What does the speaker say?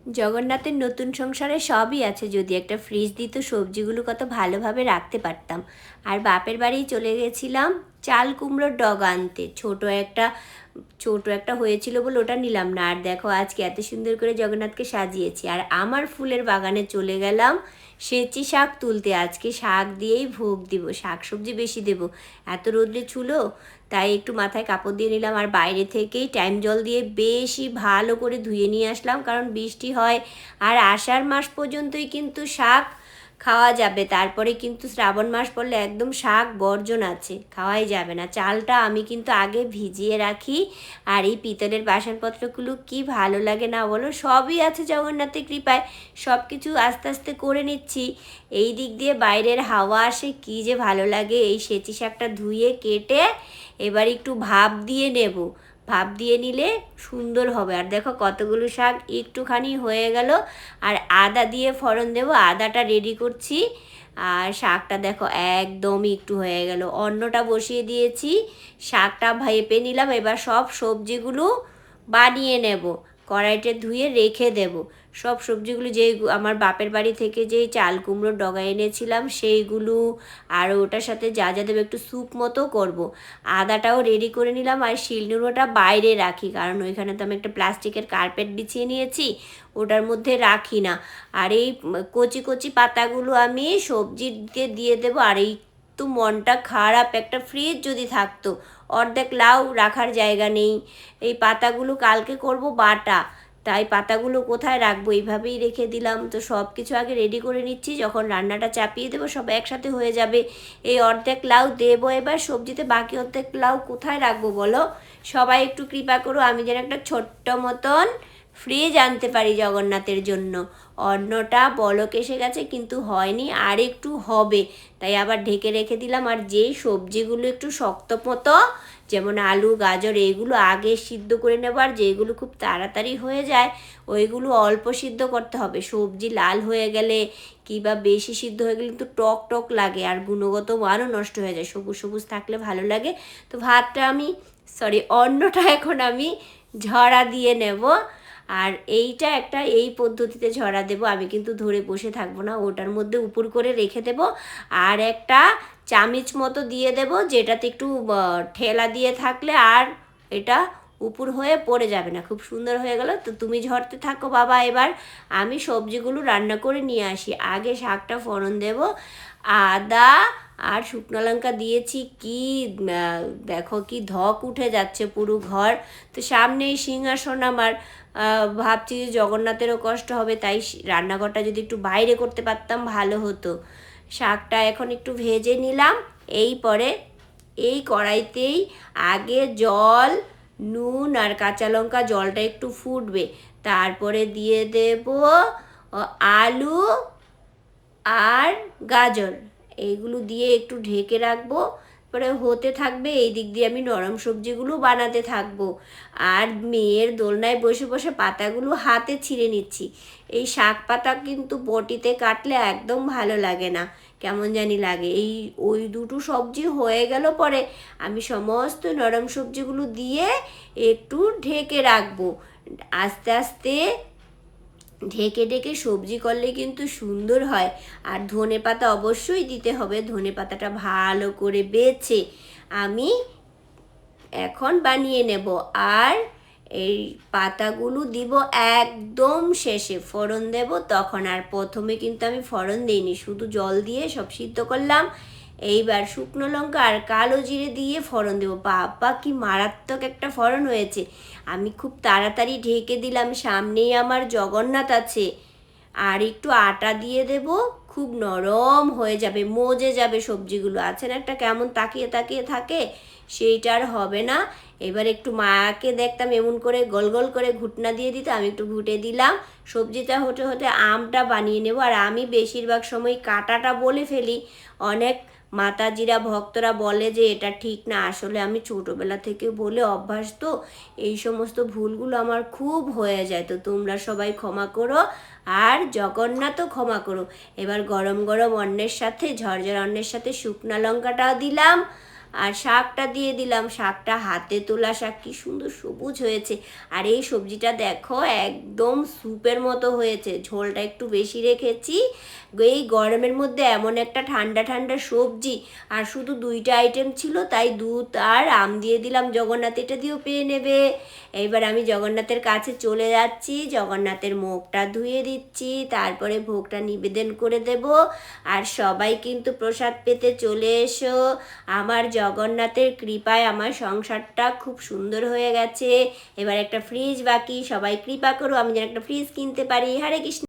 জগন্নাথের নতুন সংসারে সবই আছে, যদি একটা ফ্রিজ দিত সবজিগুলো কত ভালোভাবে রাখতে পারতাম। আর বাপের বাড়ি চলে গেছিলাম চাল কুমড়োর ডগা আনতে। ছোট একটা হয়েছিল বলে ওটা নিলাম না। আর দেখো আজকে এত সুন্দর করে জগন্নাথকে সাজিয়েছি। আর আমার ফুলের বাগানে চলে গেলাম সেচি শাক তুলতে। আজকে শাক দিয়েই ভোগ দিব, শাক সবজি বেশি দেব, এত রোদ্রে চুলো। তাই একটু মাথায় কাপড় দিয়ে নিলাম আর বাইরে থেকেই টাইম জল দিয়ে বেশি ভালো করে ধুয়ে নিয়ে আসলাম, কারণ বৃষ্টি হয়। আর আষাঢ় মাস পর্যন্তই কিন্তু শাক খাওয়া যাবে, তারপরে কিন্তু শ্রাবণ মাস পড়লে একদম শাক বর্জন আছে, খাওয়াই যাবে না। চালটা আমি কিন্তু আগে ভিজিয়ে রাখি। আর এই পিতলের বাসনপত্রগুলো কি ভালো লাগে না বলো, সবই আছে জগন্নাথের কৃপায়, সব কিছু আস্তে আস্তে করে নিচ্ছি। এই দিক দিয়ে বাইরের হাওয়া আসে, কি যে ভালো লাগে। এই সেচি শাকটা ধুয়ে কেটে এবার একটু ভাপ দিয়ে নেব, ভাপ দিয়ে নিলে সুন্দর হবে। আর দেখো কতগুলো শাক একটুখানি হয়ে গেল। আর আদা দিয়ে ফোড়ন দেবো, আদাটা রেডি করছি। আর শাকটা দেখো একদমই একটু হয়ে গেল, অন্নটা বসিয়ে দিয়েছি, শাকটা ভেপে নিলাম। এবার সব সবজিগুলো বানিয়ে নেব, কড়াইতে ধুয়ে রেখে দেব। সব সবজিগুলো যেই আমার বাপের বাড়ি থেকে যেই চাল কুমড়োর ডগা এনেছিলাম সেইগুলো, আর ওটার সাথে যা যা দেবো একটু স্যুপ মতো করব। আদাটাও রেডি করে নিলাম। আর শিলনোড়াটা বাইরে রাখি, কারণ ওইখানে তো আমি একটা প্লাস্টিকের কার্পেট বিছিয়ে নিয়েছি, ওটার মধ্যে রাখি না। আর এই কচি কচি পাতাগুলো আমি সবজিতে দিয়ে দেবো। আর এই তো মনটা খারাপ, একটা ফ্রিজ যদি থাকতো, অর্ধেক লাউ রাখার জায়গা নেই। এই পাতাগুলো কালকে করব বাটা, তাই পাতাগুলো কোথায় রাখবো, এইভাবেই রেখে দিলাম। তো সব কিছু আগে রেডি করে নিচ্ছি, যখন রান্নাটা চাপিয়ে দেবো সব একসাথে হয়ে যাবে। এই অর্ধেক লাউ দেবো এবার সবজিতে, বাকি অর্ধেক লাউ কোথায় রাখবো বলো। সবাই একটু কৃপা করো, আমি যেন একটা ছোট্ট মতন ফ্রিজ আনতে পারি জগন্নাথের জন্য। অন্নটা বলক এসে গেছে কিন্তু হয়নি, আর একটু হবে, তাই আবার ঢেকে রেখে দিলাম। আর যেই সবজিগুলো একটু শক্ত মতো, যেমন আলু গাজর, এইগুলো আগে সিদ্ধ করে নেব। আর যেগুলো খুব তাড়াতাড়ি হয়ে যায় ওইগুলো অল্প সিদ্ধ করতে হবে। সবজি লাল হয়ে গেলে কিংবা বেশি সিদ্ধ হয়ে গেলে কিন্তু টক টক লাগে, আর গুণগত মানও নষ্ট হয়ে যায়। সবুজ সবুজ থাকলে ভালো লাগে। তো অন্নটা এখন আমি ঝরা দিয়ে নেব। আর এইটা একটা এই পদ্ধতিতে ঝরা দেব, আমি কিন্তু ধরে বসে থাকবো না, ওটার মধ্যে উপর করে রেখে দেব। আর একটা চামচ মতো দিয়ে দেব, যেটাতে একটু ঠেলা দিয়ে থাকলে আর এটা উপর হয়ে পড়ে যাবে না। খুব সুন্দর হয়ে গেল। তো তুমি ঝরতে থাকো বাবা, এবার আমি সবজিগুলো রান্না করে নিয়ে আসি। আগে শাকটা ফোড়ন দেব, আদা আর শুকনো লঙ্কা দিয়েছি। কি দেখো কি ধক উঠে যাচ্ছে পুরো ঘর। তো সামনেই সিংহাসন আমার, ভাবছি যে জগন্নাথেরও কষ্ট হবে, তাই রান্নাঘরটা যদি একটু বাইরে করতে পারতাম ভালো হতো। শাকটা এখন একটু ভেজে নিলাম। এই পরে এই কড়াইতেই আগে জল, নুন আর কাঁচা লঙ্কা, জলটা একটু ফুটবে, তারপরে দিয়ে দেব আলু আর গাজর, এইগুলো দিয়ে একটু ঢেকে রাখবো। পরে হতে থাকবে, এই দিক দিয়ে আমি নরম সবজিগুলো বানাতে থাকবো। আর মেয়ের দোলনায় বসে বসে পাতাগুলো হাতে ছিঁড়ে নিচ্ছি। এই শাক পাতা কিন্তু বটিতে কাটলে একদম ভালো লাগে না, কেমন জানি লাগে। ওই দুটো সবজি হয়ে গেল পরে আমি সমস্ত নরম সবজিগুলো দিয়ে একটু ঢেকে রাখবো। আস্তে আস্তে ঢেকে ঢেকে সবজি করলে কিন্তু সুন্দর হয়। আর ধনে পাতা অবশ্যই দিতে হবে, ধনে পাতাটা ভালো করে বেছে আমি এখন বানিয়ে নেব। আর এই পাতাগুলো দিব একদম শেষে, ফোড়ন দেব তখন। আর প্রথমে কিন্তু আমি ফোড়ন দিইনি, শুধু জল দিয়ে সব সিদ্ধ করলাম। এইবার শুকনো লঙ্কা আর কালো জিরে দিয়ে ফোড়ন দেবো। বাবা কি মারাত্মক একটা ফোড়ন হয়েছে। আমি খুব তাড়াতাড়ি ঢেকে দিলাম, সামনেই আমার জগন্নাথ আছে। আর একটু আটা দিয়ে দেব, খুব নরম হয়ে যাবে, মজে যাবে সবজিগুলো। আছে না একটা কেমন তাকিয়ে তাকিয়ে থাকে, সেইটা আর হবে না। এবার একটু মাকে দেখতাম এমন করে গোল গোল করে ঘুটনা দিয়ে দিতে, আমি একটু ঘুটে দিলাম। সবজিটা হতে হতে আমটা বানিয়ে নেব। আর আমি বেশিরভাগ সময় কাটাটা বলে ফেলি, অনেক মাতাজিরা ভক্তরা বলে যে এটা ঠিক না, আসলে আমি ছোটোবেলা থেকে বলে অভ্যাস, তো এই সমস্ত ভুলগুলো আমার খুব হয়ে যায়। তো তোমরা সবাই ক্ষমা করো, আর জগন্নাথও ক্ষমা করো। এবার গরম গরম অন্নের সাথে, ঝরঝর অন্নের সাথে শুকনা লঙ্কাটাও দিলাম, আর শাকটা দিয়ে দিলাম, শাকটা হাতে তোলা শাক, কি সুন্দর সবুজ হয়েছে। আর এই সবজিটা দেখো একদম স্যুপের মতো হয়েছে, ঝোলটা একটু বেশি রেখেছি। এই গরমের মধ্যে এমন একটা ঠান্ডা ঠান্ডা সবজি, আর শুধু 2টা আইটেম ছিল, তাই দুধ আর আম দিয়ে দিলাম। জগন্নাথ এটা দিয়েও পেয়ে নেবে। এইবার আমি জগন্নাথের কাছে চলে যাচ্ছি, জগন্নাথের মুখটা ধুয়ে দিচ্ছি, তারপরে ভোগটা নিবেদন করে দেব। আর সবাই কিন্তু প্রসাদ পেতে চলে এসো। আমার জগন্নাথের কৃপায় আমার সংসারটা খুব সুন্দর হয়ে গেছে। এবার একটা ফ্রিজ বাকি, সবাই কৃপা করো আমি যেন একটা ফ্রিজ কিনতে পারি। হরে কৃষ্ণ।